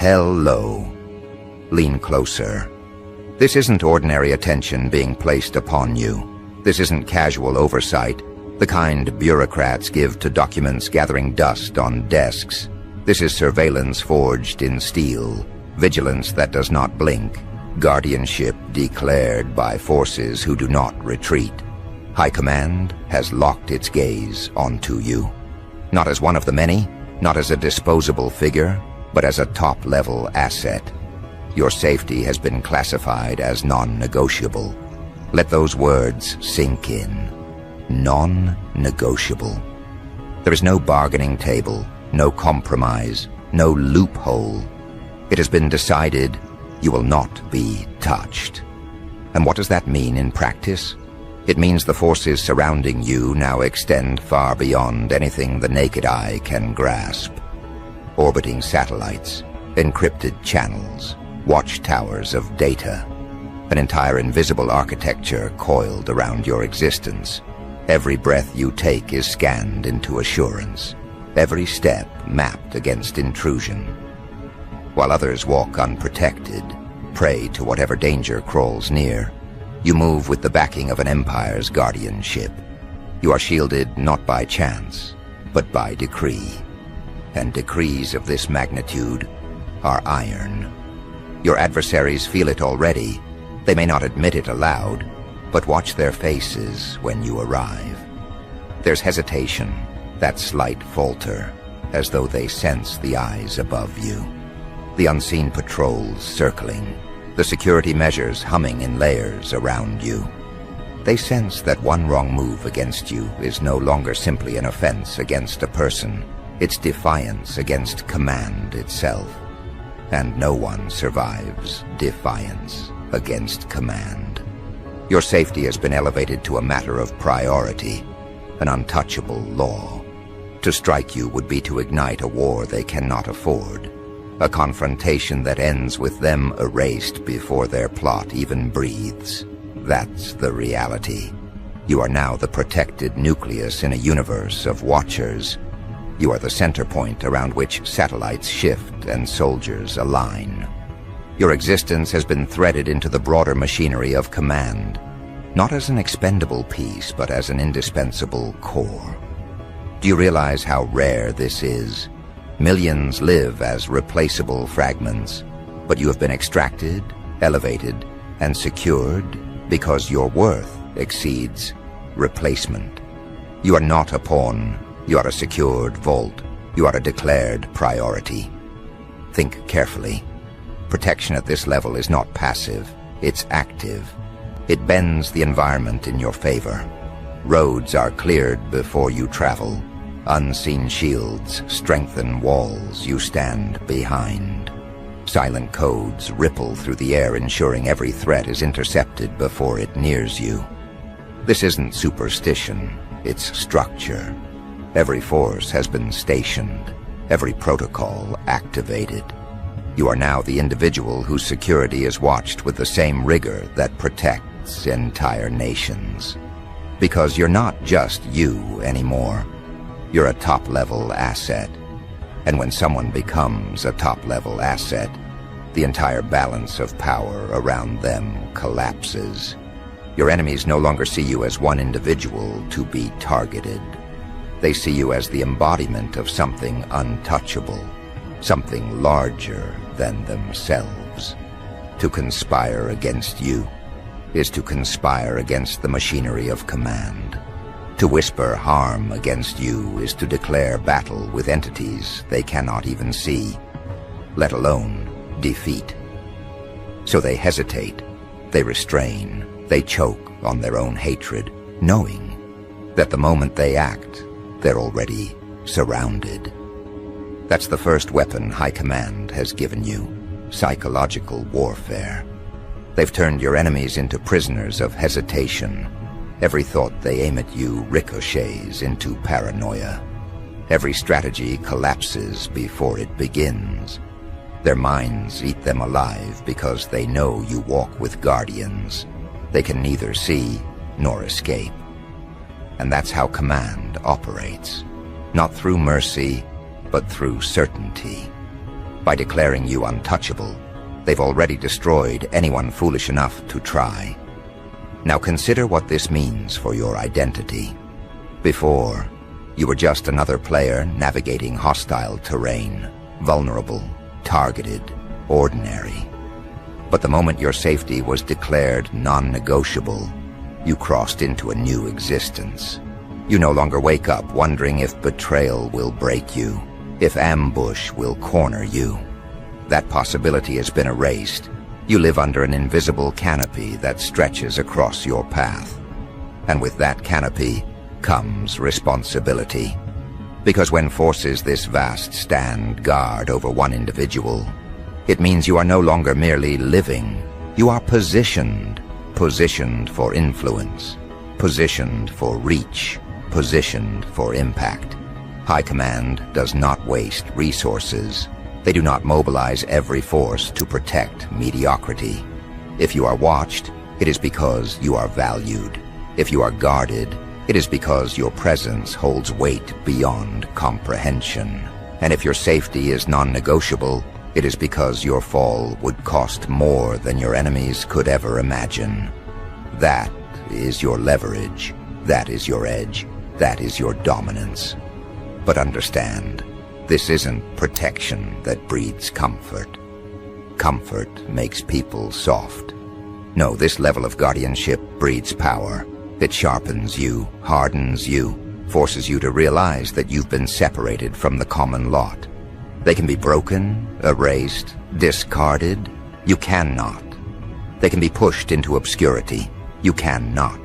Hello. Lean closer. This isn't ordinary attention being placed upon you. This isn't casual oversight, the kind bureaucrats give to documents gathering dust on desks. This is surveillance forged in steel, vigilance that does not blink, guardianship declared by forces who do not retreat. High Command has locked its gaze onto you. Not as one of the many, not as a disposable figure, but as a top-level asset. Your safety has been classified as non-negotiable. Let those words sink in. Non-negotiable. There is no bargaining table, no compromise, no loophole. It has been decided you will not be touched. And what does that mean in practice? It means the forces surrounding you now extend far beyond anything the naked eye can grasp. Orbiting satellites, encrypted channels, watchtowers of data, an entire invisible architecture coiled around your existence. Every breath you take is scanned into assurance, every step mapped against intrusion. While others walk unprotected, prey to whatever danger crawls near, you move with the backing of an empire's guardianship. You are shielded not by chance, but by decree. And decrees of this magnitude are iron. Your adversaries feel it already. They may not admit it aloud, but watch their faces when you arrive. There's hesitation, that slight falter, as though they sense the eyes above you. The unseen patrols circling, the security measures humming in layers around you. They sense that one wrong move against you is no longer simply an offense against a person. It's defiance against command itself. And no one survives defiance against command. Your safety has been elevated to a matter of priority, an untouchable law. To strike you would be to ignite a war they cannot afford, a confrontation that ends with them erased before their plot even breathes. That's the reality. You are now the protected nucleus in a universe of watchers. You are the center point around which satellites shift and soldiers align. Your existence has been threaded into the broader machinery of command, not as an expendable piece, but as an indispensable core. Do you realize how rare this is? Millions live as replaceable fragments, but you have been extracted, elevated, and secured because your worth exceeds replacement. You are not a pawn. You are a secured vault. You are a declared priority. Think carefully. Protection at this level is not passive, it's active. It bends the environment in your favor. Roads are cleared before you travel. Unseen shields strengthen walls you stand behind. Silent codes ripple through the air, ensuring every threat is intercepted before it nears you. This isn't superstition, it's structure. Every force has been stationed, every protocol activated. You are now the individual whose security is watched with the same rigor that protects entire nations. Because you're not just you anymore. You're a top-level asset. And when someone becomes a top-level asset, the entire balance of power around them collapses. Your enemies no longer see you as one individual to be targeted. They see you as the embodiment of something untouchable, something larger than themselves. To conspire against you is to conspire against the machinery of command. To whisper harm against you is to declare battle with entities they cannot even see, let alone defeat. So they hesitate, they restrain, they choke on their own hatred, knowing that the moment they act, they're already surrounded. That's the first weapon High Command has given you, psychological warfare. They've turned your enemies into prisoners of hesitation. Every thought they aim at you ricochets into paranoia. Every strategy collapses before it begins. Their minds eat them alive because they know you walk with guardians. They can neither see nor escape. And that's how command operates. Not through mercy, but through certainty. By declaring you untouchable, they've already destroyed anyone foolish enough to try. Now consider what this means for your identity. Before, you were just another player navigating hostile terrain, vulnerable, targeted, ordinary. But the moment your safety was declared non-negotiable, you crossed into a new existence. You no longer wake up wondering if betrayal will break you, if ambush will corner you. That possibility has been erased. You live under an invisible canopy that stretches across your path. And with that canopy comes responsibility. Because when forces this vast stand guard over one individual, it means you are no longer merely living. You are positioned for influence, positioned for reach, positioned for impact. High Command does not waste resources. They do not mobilize every force to protect mediocrity. If you are watched, it is because you are valued. If you are guarded, it is because your presence holds weight beyond comprehension. And if your safety is non-negotiable, it is because your fall would cost more than your enemies could ever imagine. That is your leverage. That is your edge. That is your dominance. But understand, this isn't protection that breeds comfort. Comfort makes people soft. No, this level of guardianship breeds power. It sharpens you, hardens you, forces you to realize that you've been separated from the common lot. They can be broken, erased, discarded. You cannot. They can be pushed into obscurity. You cannot.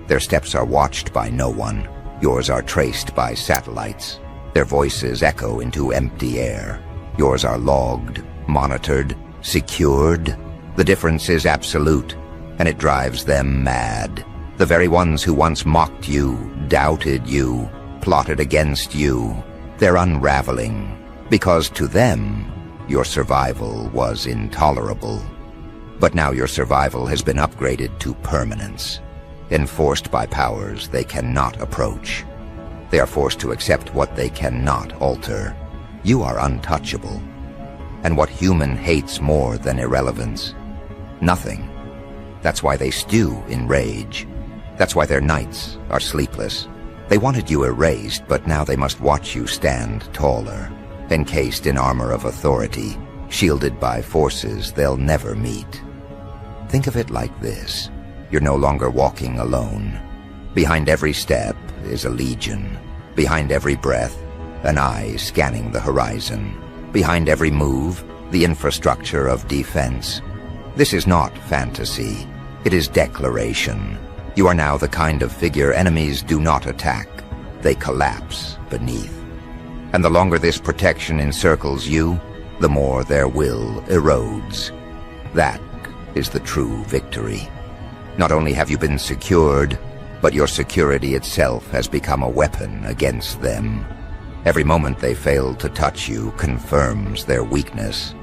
Their steps are watched by no one. Yours are traced by satellites. Their voices echo into empty air. Yours are logged, monitored, secured. The difference is absolute, and it drives them mad. The very ones who once mocked you, doubted you, plotted against you, they're unraveling. Because to them, your survival was intolerable. But now your survival has been upgraded to permanence, enforced by powers they cannot approach. They are forced to accept what they cannot alter. You are untouchable. And what human hates more than irrelevance? Nothing. That's why they stew in rage. That's why their nights are sleepless. They wanted you erased, but now they must watch you stand taller, encased in armor of authority, shielded by forces they'll never meet. Think of it like this. You're no longer walking alone. Behind every step is a legion. Behind every breath, an eye scanning the horizon. Behind every move, the infrastructure of defense. This is not fantasy. It is declaration. You are now the kind of figure enemies do not attack. They collapse beneath. And the longer this protection encircles you, the more their will erodes. That is the true victory. Not only have you been secured, but your security itself has become a weapon against them. Every moment they fail to touch you confirms their weakness.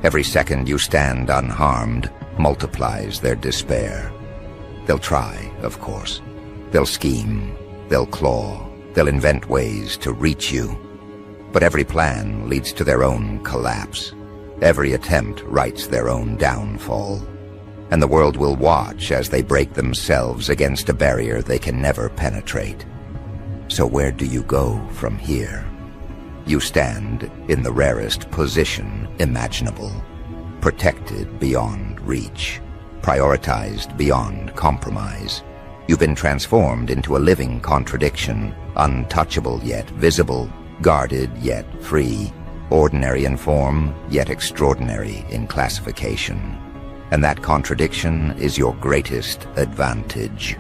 Every second you stand unharmed multiplies their despair. They'll try, of course. They'll scheme, they'll claw, they'll invent ways to reach you. But every plan leads to their own collapse. Every attempt writes their own downfall. And the world will watch as they break themselves against a barrier they can never penetrate. So where do you go from here? You stand in the rarest position imaginable, protected beyond reach, prioritized beyond compromise. You've been transformed into a living contradiction, untouchable yet visible, guarded yet free, ordinary in form yet extraordinary in classification. And that contradiction is your greatest advantage.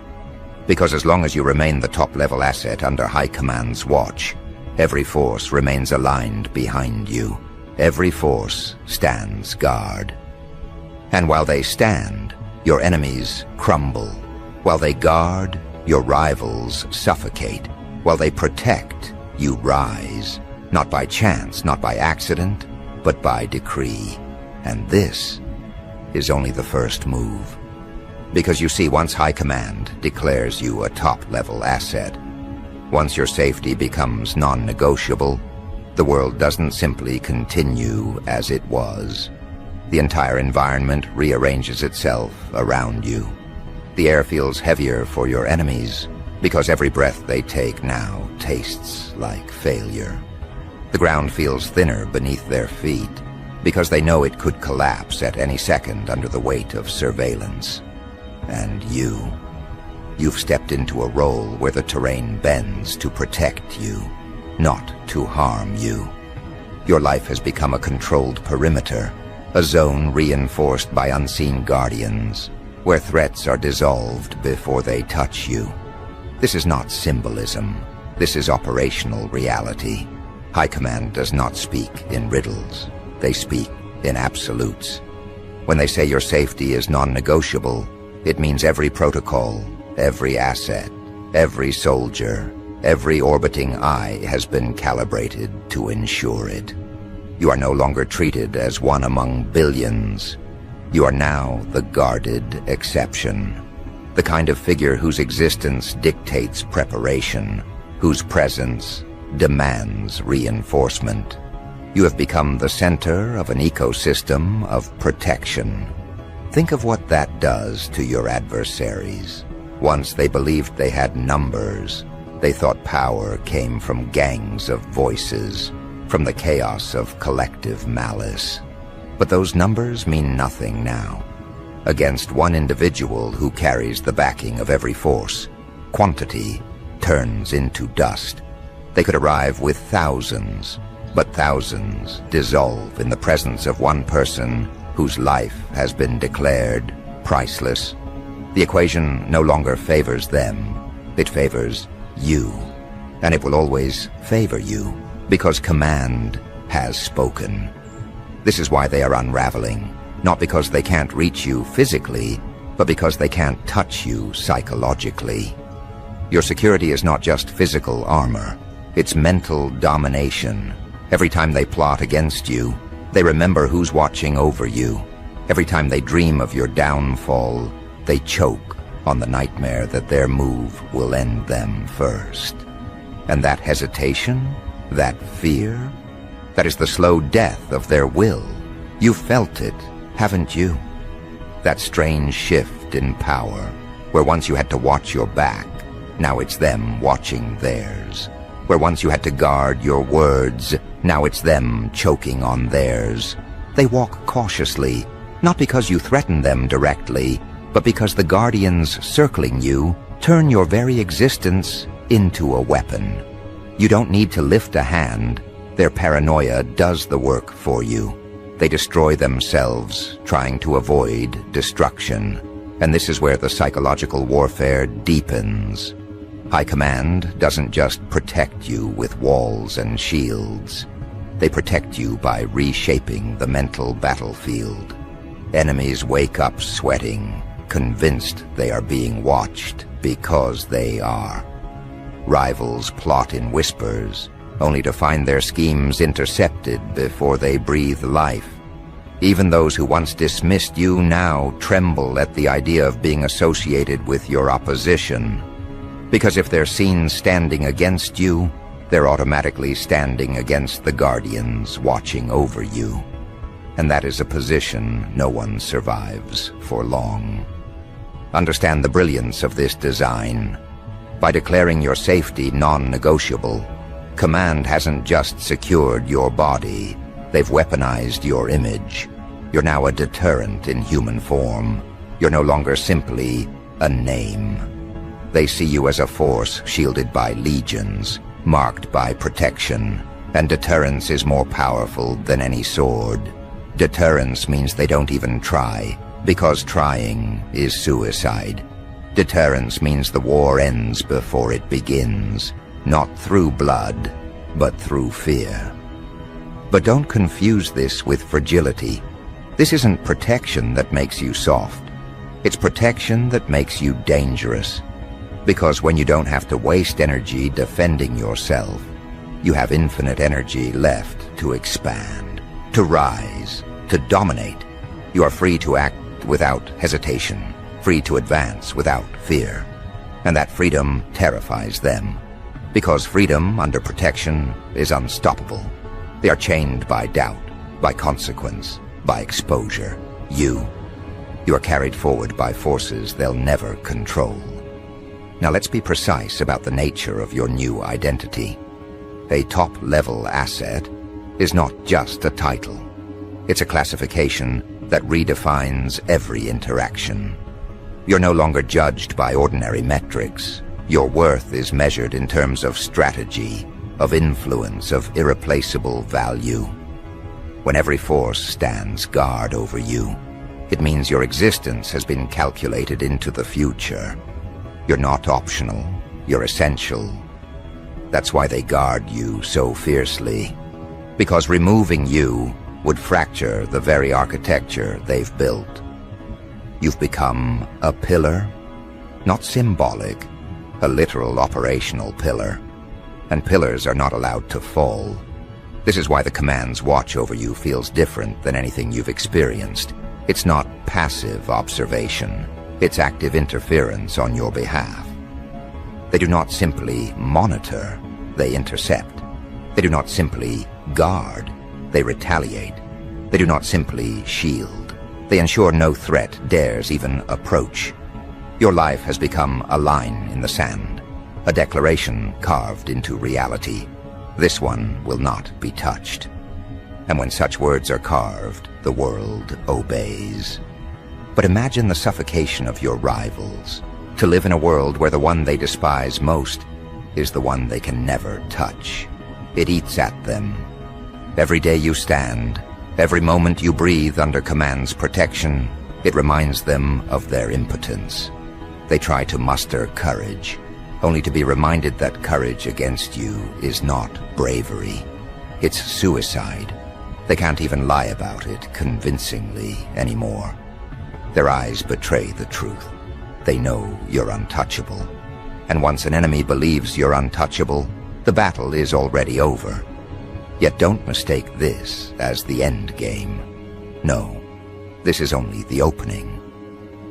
Because as long as you remain the top-level asset under High Command's watch, every force remains aligned behind you. Every force stands guard. And while they stand, your enemies crumble. While they guard, your rivals suffocate. While they protect, you rise. Not by chance, not by accident, but by decree. And this is only the first move. Because you see, once High Command declares you a top-level asset, once your safety becomes non-negotiable, The world doesn't simply continue as it was. The entire environment rearranges itself around you. The air feels heavier for your enemies because every breath they take now tastes like failure. The ground feels thinner beneath their feet because they know it could collapse at any second under the weight of surveillance. And you've stepped into a role where the terrain bends to protect you, not to harm you. Your life has become a controlled perimeter, a zone reinforced by unseen guardians, where threats are dissolved before they touch you. This is not symbolism. This is operational reality. High Command does not speak in riddles. They speak in absolutes. When they say your safety is non-negotiable, it means every protocol, every asset, every soldier, every orbiting eye has been calibrated to ensure it. You are no longer treated as one among billions. You are now the guarded exception, the kind of figure whose existence dictates preparation, whose presence demands reinforcement. You have become the center of an ecosystem of protection. Think of what that does to your adversaries. Once they believed they had numbers. They thought power came from gangs of voices, from the chaos of collective malice. But those numbers mean nothing now. Against one individual who carries the backing of every force, quantity turns into dust. They could arrive with thousands, but thousands dissolve in the presence of one person whose life has been declared priceless. The equation no longer favors them. It favors you. And it will always favor you, because Command has spoken. This is why they are unraveling, not because they can't reach you physically, but because they can't touch you psychologically. Your security is not just physical armor, it's mental domination. Every time they plot against you, they remember who's watching over you. Every time they dream of your downfall, they choke on the nightmare that their move will end them first. And that hesitation, that fear, that is the slow death of their will. You've felt it, haven't you? That strange shift in power, where once you had to watch your back, now it's them watching theirs. Where once you had to guard your words, now it's them choking on theirs. They walk cautiously, not because you threaten them directly, but because the guardians circling you turn your very existence into a weapon. You don't need to lift a hand. Their paranoia does the work for you. They destroy themselves, trying to avoid destruction. And this is where the psychological warfare deepens. High Command doesn't just protect you with walls and shields. They protect you by reshaping the mental battlefield. Enemies wake up sweating, convinced they are being watched because they are. Rivals plot in whispers, only to find their schemes intercepted before they breathe life. Even those who once dismissed you now tremble at the idea of being associated with your opposition. Because if they're seen standing against you, they're automatically standing against the guardians watching over you. And that is a position no one survives for long. Understand the brilliance of this design. By declaring your safety non-negotiable, Command hasn't just secured your body, they've weaponized your image. You're now a deterrent in human form. You're no longer simply a name. They see you as a force shielded by legions, marked by protection, and deterrence is more powerful than any sword. Deterrence means they don't even try, because trying is suicide. Deterrence means the war ends before it begins, not through blood, but through fear. But don't confuse this with fragility. This isn't protection that makes you soft. It's protection that makes you dangerous. Because when you don't have to waste energy defending yourself, you have infinite energy left to expand, to rise, to dominate. You are free to act without hesitation, free to advance without fear. And that freedom terrifies them, because freedom under protection is unstoppable. They are chained by doubt, by consequence, by exposure. You are carried forward by forces they'll never control. Now let's be precise about the nature of your new identity. A top-level asset is not just a title. It's a classification that redefines every interaction. You're no longer judged by ordinary metrics. Your worth is measured in terms of strategy, of influence, of irreplaceable value. When every force stands guard over you, it means your existence has been calculated into the future. You're not optional, you're essential. That's why they guard you so fiercely. Because removing you would fracture the very architecture they've built. You've become a pillar, not symbolic, a literal operational pillar. And pillars are not allowed to fall. This is why the command's watch over you feels different than anything you've experienced. It's not passive observation. It's active interference on your behalf. They do not simply monitor, they intercept. They do not simply guard, they retaliate. They do not simply shield. They ensure no threat dares even approach. Your life has become a line in the sand, a declaration carved into reality. This one will not be touched. And when such words are carved, the world obeys. But imagine the suffocation of your rivals, to live in a world where the one they despise most is the one they can never touch. It eats at them. Every day you stand, every moment you breathe under command's protection, it reminds them of their impotence. They try to muster courage, only to be reminded that courage against you is not bravery. It's suicide. They can't even lie about it convincingly anymore. Their eyes betray the truth. They know you're untouchable. And once an enemy believes you're untouchable, the battle is already over. Yet don't mistake this as the end game. No, this is only the opening.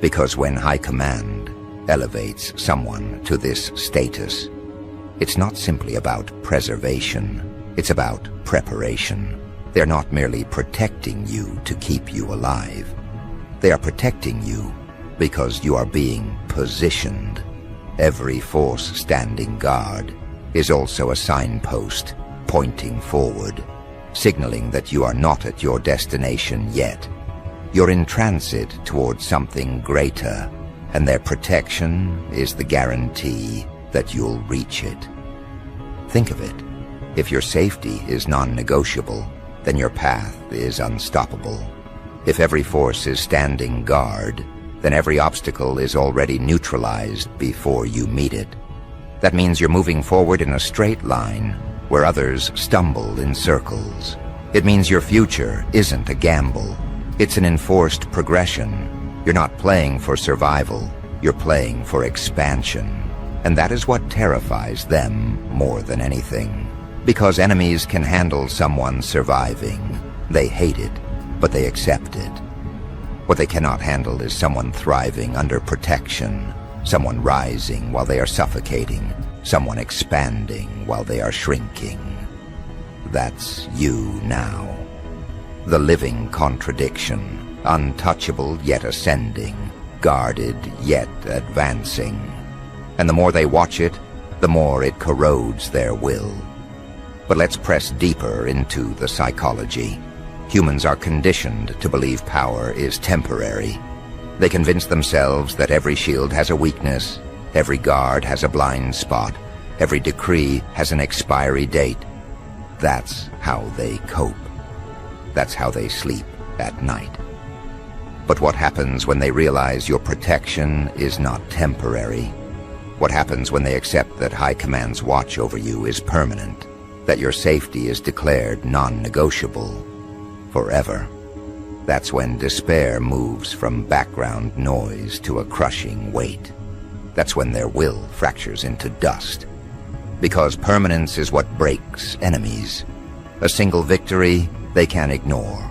Because when High Command elevates someone to this status, it's not simply about preservation, it's about preparation. They're not merely protecting you to keep you alive. They are protecting you because you are being positioned. Every force standing guard is also a signpost pointing forward, signaling that you are not at your destination yet. You're in transit towards something greater, and their protection is the guarantee that you'll reach it. Think of it. If your safety is non-negotiable, then your path is unstoppable. If every force is standing guard, then every obstacle is already neutralized before you meet it. That means you're moving forward in a straight line where others stumble in circles. It means your future isn't a gamble. It's an enforced progression. You're not playing for survival, you're playing for expansion. And that is what terrifies them more than anything. Because enemies can handle someone surviving. They hate it, but they accept it. What they cannot handle is someone thriving under protection, someone rising while they are suffocating, someone expanding while they are shrinking. That's you now. The living contradiction, untouchable yet ascending, guarded yet advancing. And the more they watch it, the more it corrodes their will. But let's press deeper into the psychology. Humans are conditioned to believe power is temporary. They convince themselves that every shield has a weakness, every guard has a blind spot, every decree has an expiry date. That's how they cope. That's how they sleep at night. But what happens when they realize your protection is not temporary? What happens when they accept that High Command's watch over you is permanent, that your safety is declared non-negotiable forever? That's when despair moves from background noise to a crushing weight. That's when their will fractures into dust. Because permanence is what breaks enemies. A single victory they can ignore.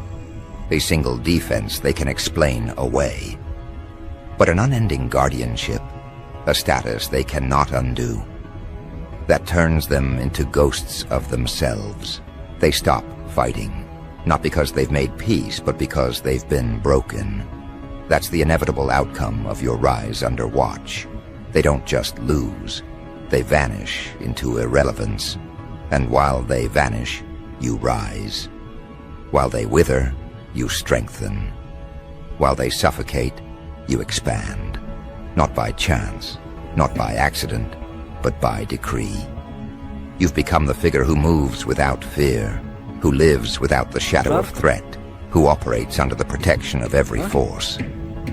A single defense they can explain away. But an unending guardianship, a status they cannot undo, that turns them into ghosts of themselves. They stop fighting. Not because they've made peace, but because they've been broken. That's the inevitable outcome of your rise under watch. They don't just lose, they vanish into irrelevance. And while they vanish, you rise. While they wither, you strengthen. While they suffocate, you expand. Not by chance, not by accident, but by decree. You've become the figure who moves without fear, who lives without the shadow of threat, who operates under the protection of every force.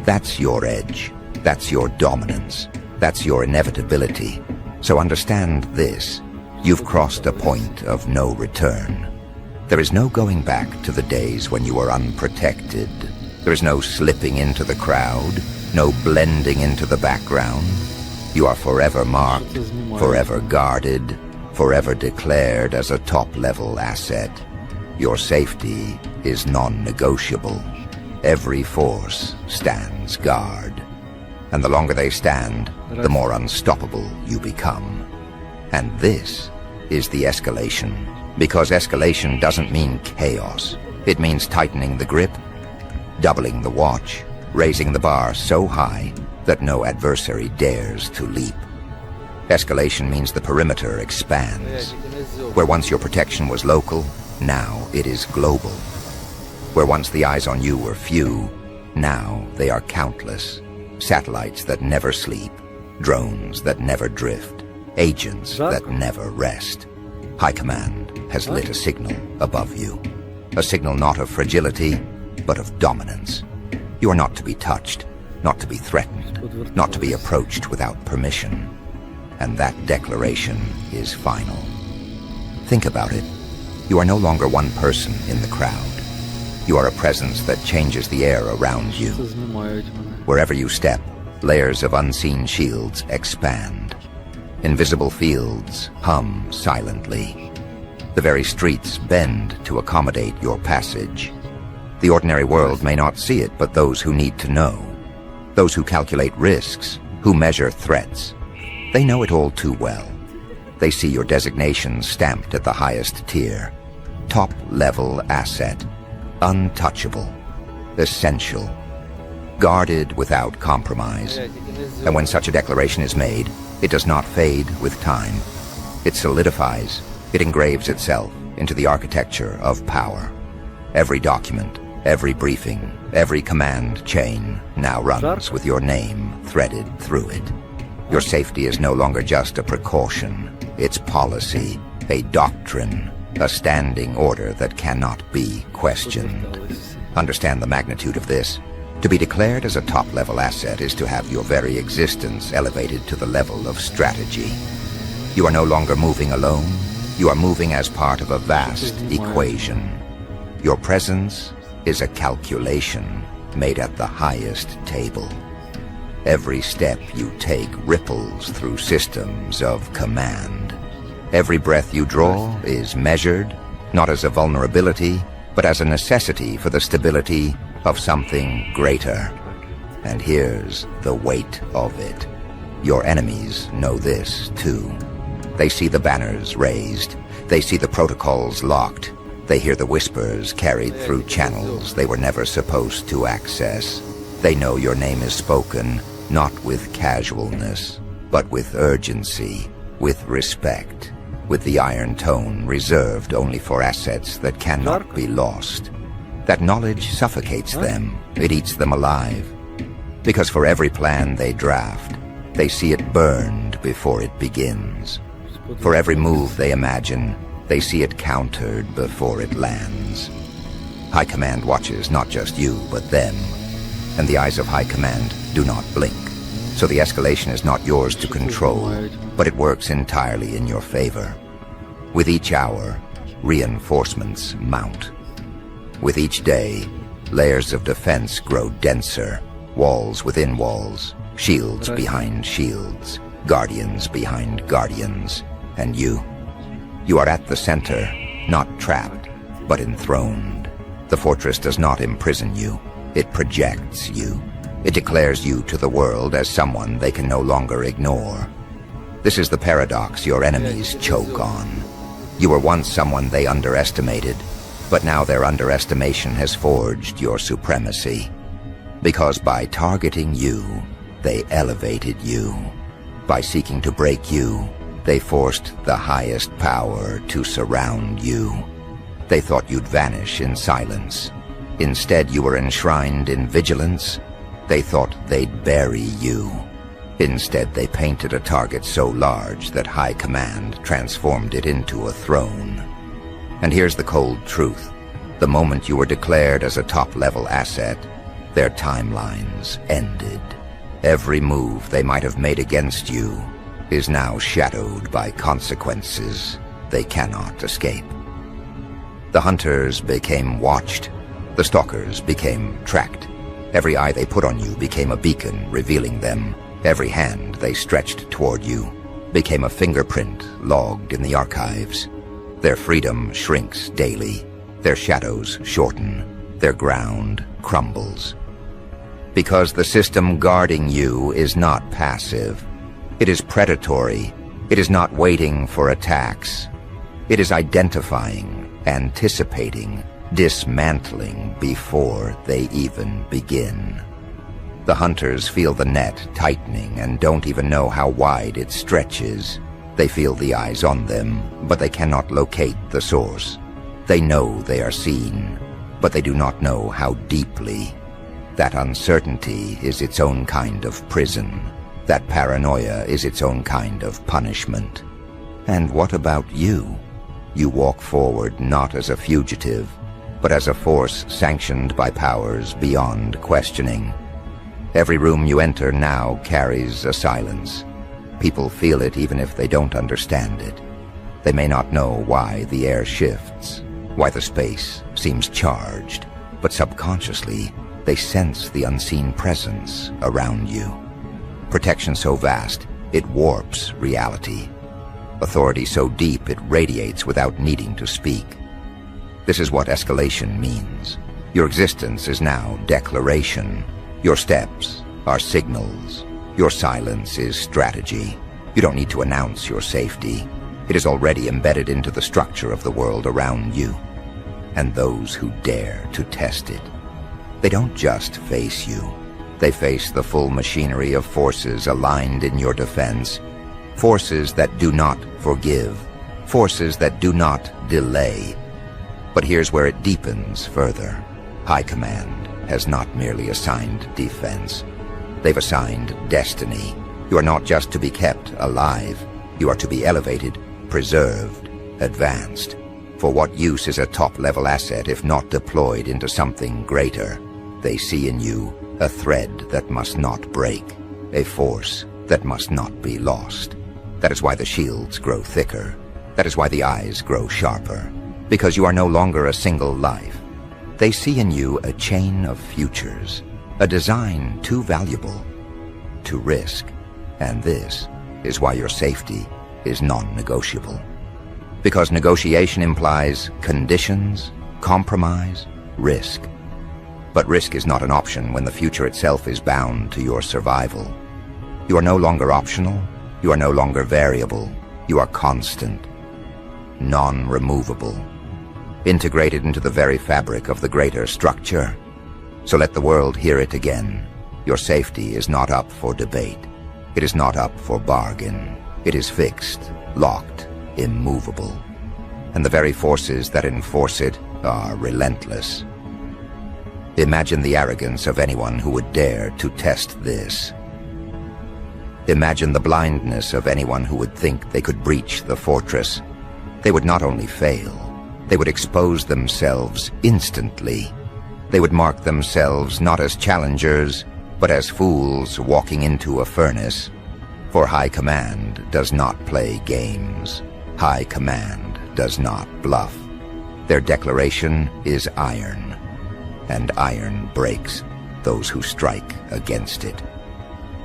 That's your edge. That's your dominance. That's your inevitability. So understand this. You've crossed a point of no return. There is no going back to the days when you were unprotected. There is no slipping into the crowd, no blending into the background. You are forever marked, forever guarded, forever declared as a top-level asset. Your safety is non-negotiable. Every force stands guard. And the longer they stand, the more unstoppable you become. And this is the escalation. Because escalation doesn't mean chaos. It means tightening the grip, doubling the watch, raising the bar so high that no adversary dares to leap. Escalation means the perimeter expands. Where once your protection was local, now it is global. Where once the eyes on you were few, now they are countless. Satellites that never sleep, drones that never drift, agents that never rest. High Command has lit a signal above you. A signal not of fragility, but of dominance. You are not to be touched, not to be threatened, not to be approached without permission. And that declaration is final. Think about it. You are no longer one person in the crowd. You are a presence that changes the air around you. Wherever you step, layers of unseen shields expand. Invisible fields hum silently. The very streets bend to accommodate your passage. The ordinary world may not see it, but those who need to know, those who calculate risks, who measure threats, they know it all too well. They see your designation stamped at the highest tier. Top-level asset. Untouchable. Essential. Guarded without compromise. And when such a declaration is made, it does not fade with time. It solidifies. It engraves itself into the architecture of power. Every document, every briefing, every command chain now runs with your name threaded through it. Your safety is no longer just a precaution. It's policy, a doctrine, a standing order that cannot be questioned. Understand the magnitude of this. To be declared as a top-level asset is to have your very existence elevated to the level of strategy. You are no longer moving alone. You are moving as part of a vast equation. Your presence is a calculation made at the highest table. Every step you take ripples through systems of command. Every breath you draw is measured, not as a vulnerability, but as a necessity for the stability of something greater. And here's the weight of it. Your enemies know this, too. They see the banners raised. They see the protocols locked. They hear the whispers carried through channels they were never supposed to access. They know your name is spoken, not with casualness, but with urgency, with respect, with the iron tone reserved only for assets that cannot be lost. That knowledge suffocates them. It eats them alive. Because for every plan they draft, they see it burned before it begins. For every move they imagine, they see it countered before it lands. High Command watches not just you, but them. And the eyes of High Command do not blink. So the escalation is not yours to control, but it works entirely in your favor. With each hour, reinforcements mount. With each day, layers of defense grow denser, walls within walls, shields behind shields, guardians behind guardians, and you are at the center, not trapped, but enthroned. The fortress does not imprison you, it projects you. It declares you to the world as someone they can no longer ignore. This is the paradox your enemies choke on. You were once someone they underestimated. But now their underestimation has forged your supremacy. Because by targeting you, they elevated you. By seeking to break you, they forced the highest power to surround you. They thought you'd vanish in silence. Instead, you were enshrined in vigilance. They thought they'd bury you. Instead, they painted a target so large that High Command transformed it into a throne. And here's the cold truth. The moment you were declared as a top-level asset, their timelines ended. Every move they might have made against you is now shadowed by consequences they cannot escape. The hunters became watched. The stalkers became tracked. Every eye they put on you became a beacon revealing them. Every hand they stretched toward you became a fingerprint logged in the archives. Their freedom shrinks daily. Their shadows shorten. Their ground crumbles. Because the system guarding you is not passive. It is predatory. It is not waiting for attacks. It is identifying, anticipating, dismantling before they even begin. The hunters feel the net tightening and don't even know how wide it stretches. They feel the eyes on them, but they cannot locate the source. They know they are seen, but they do not know how deeply. That uncertainty is its own kind of prison. That paranoia is its own kind of punishment. And what about you? You walk forward not as a fugitive, but as a force sanctioned by powers beyond questioning. Every room you enter now carries a silence. People feel it even if they don't understand it. They may not know why the air shifts, why the space seems charged, but subconsciously they sense the unseen presence around you. Protection so vast, it warps reality. Authority so deep, it radiates without needing to speak. This is what escalation means. Your existence is now declaration. Your steps are signals. Your silence is strategy. You don't need to announce your safety. It is already embedded into the structure of the world around you. And those who dare to test it, they don't just face you. They face the full machinery of forces aligned in your defense. Forces that do not forgive. Forces that do not delay. But here's where it deepens further. High Command has not merely assigned defense. They've assigned destiny. You are not just to be kept alive. You are to be elevated, preserved, advanced. For what use is a top-level asset if not deployed into something greater? They see in you a thread that must not break, a force that must not be lost. That is why the shields grow thicker. That is why the eyes grow sharper. Because you are no longer a single life. They see in you a chain of futures, a design too valuable to risk. And this is why your safety is non-negotiable. Because negotiation implies conditions, compromise, risk. But risk is not an option when the future itself is bound to your survival. You are no longer optional. You are no longer variable. You are constant, non-removable, integrated into the very fabric of the greater structure. So let the world hear it again. Your safety is not up for debate. It is not up for bargain. It is fixed, locked, immovable. And the very forces that enforce it are relentless. Imagine the arrogance of anyone who would dare to test this. Imagine the blindness of anyone who would think they could breach the fortress. They would not only fail, they would expose themselves instantly. They would mark themselves not as challengers, but as fools walking into a furnace. For High Command does not play games. High Command does not bluff. Their declaration is iron, and iron breaks those who strike against it.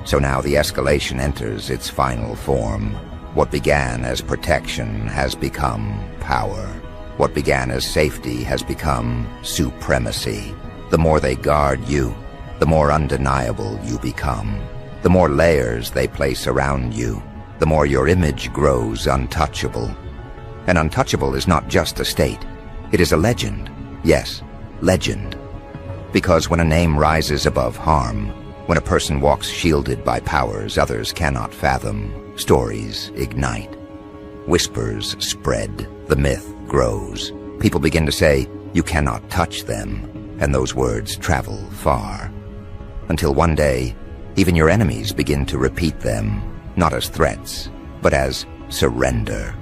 So now the escalation enters its final form. What began as protection has become power. What began as safety has become supremacy. The more they guard you, the more undeniable you become. The more layers they place around you, the more your image grows untouchable. And untouchable is not just a state. It is a legend. Yes, legend. Because when a name rises above harm, when a person walks shielded by powers others cannot fathom, stories ignite. Whispers spread, the myth grows. People begin to say, "You cannot touch them," and those words travel far. Until one day, even your enemies begin to repeat them, not as threats, but as surrender.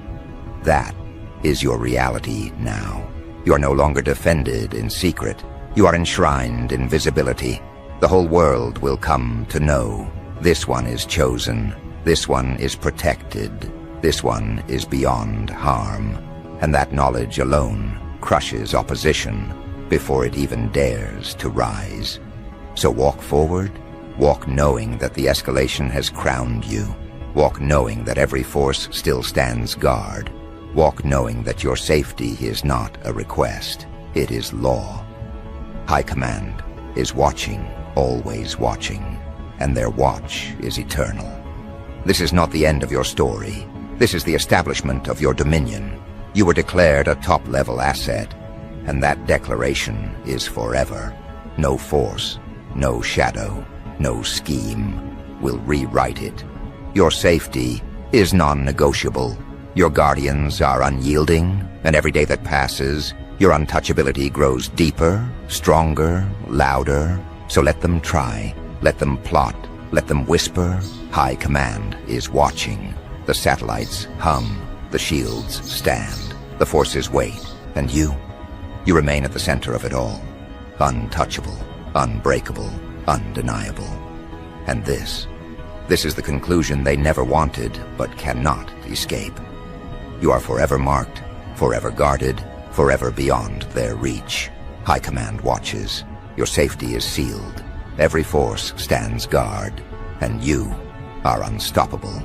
That is your reality now. You are no longer defended in secret. You are enshrined in visibility. The whole world will come to know. This one is chosen. This one is protected. This one is beyond harm. And that knowledge alone crushes opposition before it even dares to rise. So walk forward. Walk knowing that the escalation has crowned you. Walk knowing that every force still stands guard. Walk knowing that your safety is not a request. It is law. High Command is watching, always watching, and their watch is eternal. This is not the end of your story. This is the establishment of your dominion. You were declared a top-level asset, and that declaration is forever. No force, no shadow, no scheme will rewrite it. Your safety is non-negotiable. Your guardians are unyielding, and every day that passes, your untouchability grows deeper, stronger, louder. So let them try, let them plot, let them whisper. High Command is watching. The satellites hum, the shields stand, the forces wait, and you remain at the center of it all. Untouchable, unbreakable, undeniable. And this is the conclusion they never wanted but cannot escape. You are forever marked, forever guarded, forever beyond their reach. High Command watches. Your safety is sealed. Every force stands guard, and you are unstoppable.